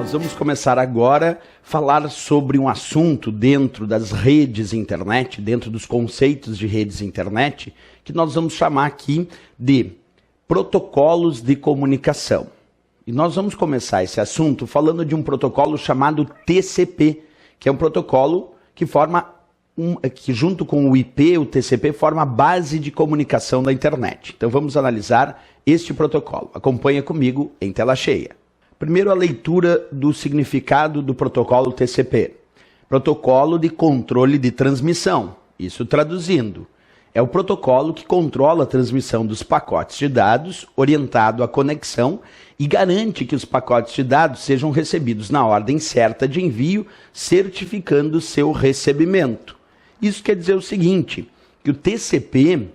nós vamos começar agora a falar sobre um assunto dentro das redes internet, dentro dos conceitos de redes internet, que nós vamos chamar aqui de protocolos de comunicação. E nós vamos começar esse assunto falando de um protocolo chamado TCP, que é um protocolo que forma que junto com o IP, o TCP, forma a base de comunicação da internet. Então vamos analisar este protocolo. Acompanha comigo em tela cheia. Primeiro, a leitura do significado do protocolo TCP. Protocolo de controle de transmissão. Isso traduzindo. É o protocolo que controla a transmissão dos pacotes de dados, orientado à conexão, e garante que os pacotes de dados sejam recebidos na ordem certa de envio, certificando seu recebimento. Isso quer dizer o seguinte, que o TCP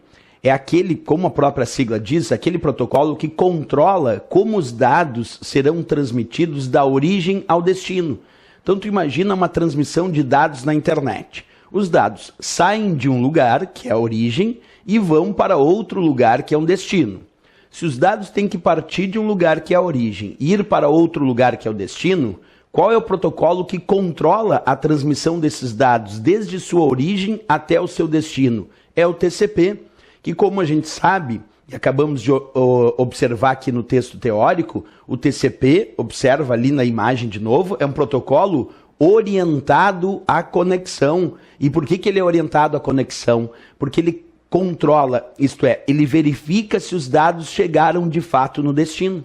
é aquele, como a própria sigla diz, aquele protocolo que controla como os dados serão transmitidos da origem ao destino. Então tu imagina uma transmissão de dados na internet. Os dados saem de um lugar, que é a origem, e vão para outro lugar, que é um destino. Se os dados têm que partir de um lugar, que é a origem, e ir para outro lugar, que é o destino, qual é o protocolo que controla a transmissão desses dados desde sua origem até o seu destino? É o TCP, que, como a gente sabe, e acabamos de observar aqui no texto teórico, o TCP, observa ali na imagem de novo, é um protocolo orientado à conexão. E por que ele é orientado à conexão? Porque ele controla, isto é, ele verifica se os dados chegaram de fato no destino.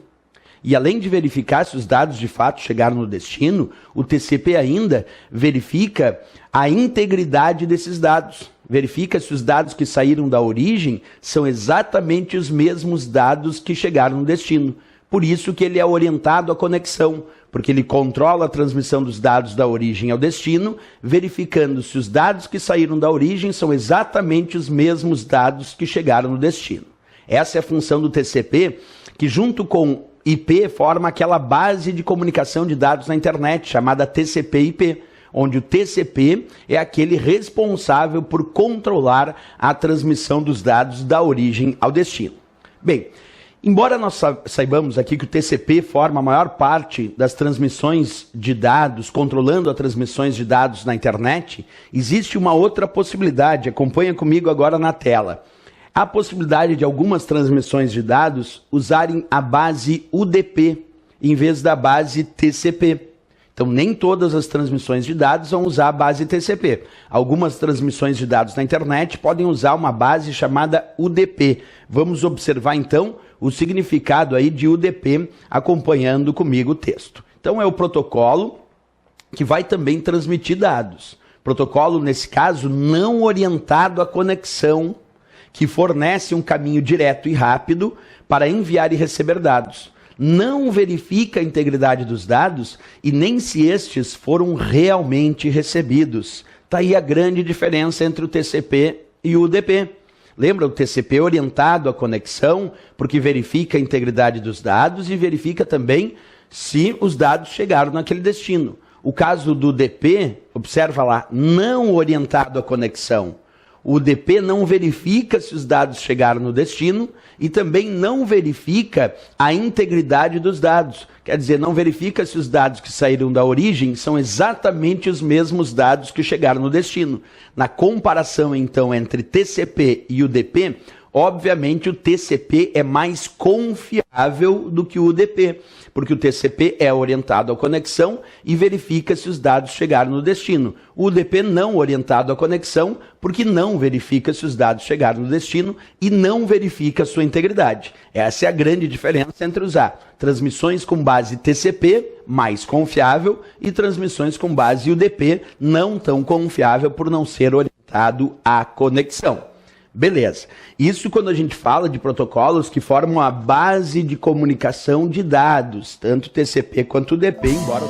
E além de verificar se os dados de fato chegaram no destino, o TCP ainda verifica a integridade desses dados. Verifica se os dados que saíram da origem são exatamente os mesmos dados que chegaram no destino. Por isso que ele é orientado à conexão, porque ele controla a transmissão dos dados da origem ao destino, verificando se os dados que saíram da origem são exatamente os mesmos dados que chegaram no destino. Essa é a função do TCP, que junto com IP forma aquela base de comunicação de dados na internet, chamada TCP/IP, onde o TCP é aquele responsável por controlar a transmissão dos dados da origem ao destino. Bem, embora nós saibamos aqui que o TCP forma a maior parte das transmissões de dados, controlando as transmissões de dados na internet, existe uma outra possibilidade, acompanha comigo agora na tela. Há a possibilidade de algumas transmissões de dados usarem a base UDP em vez da base TCP. Então, nem todas as transmissões de dados vão usar a base TCP. Algumas transmissões de dados na internet podem usar uma base chamada UDP. Vamos observar, então, o significado aí de UDP, acompanhando comigo o texto. Então, é o protocolo que vai também transmitir dados. Protocolo, nesse caso, não orientado à conexão, que fornece um caminho direto e rápido para enviar e receber dados. Não verifica a integridade dos dados e nem se estes foram realmente recebidos. Está aí a grande diferença entre o TCP e o UDP. Lembra, o TCP é orientado à conexão, porque verifica a integridade dos dados e verifica também se os dados chegaram naquele destino. O caso do UDP, observa lá, não orientado à conexão. O UDP não verifica se os dados chegaram no destino e também não verifica a integridade dos dados. Quer dizer, não verifica se os dados que saíram da origem são exatamente os mesmos dados que chegaram no destino. Na comparação, então, entre TCP e UDP, obviamente o TCP é mais confiável do que o UDP, porque o TCP é orientado à conexão e verifica se os dados chegaram no destino. O UDP não orientado à conexão, porque não verifica se os dados chegaram no destino e não verifica a sua integridade. Essa é a grande diferença entre usar transmissões com base TCP, mais confiável, e transmissões com base UDP, não tão confiável por não ser orientado à conexão. Beleza. Isso quando a gente fala de protocolos que formam a base de comunicação de dados, tanto TCP quanto UDP, embora...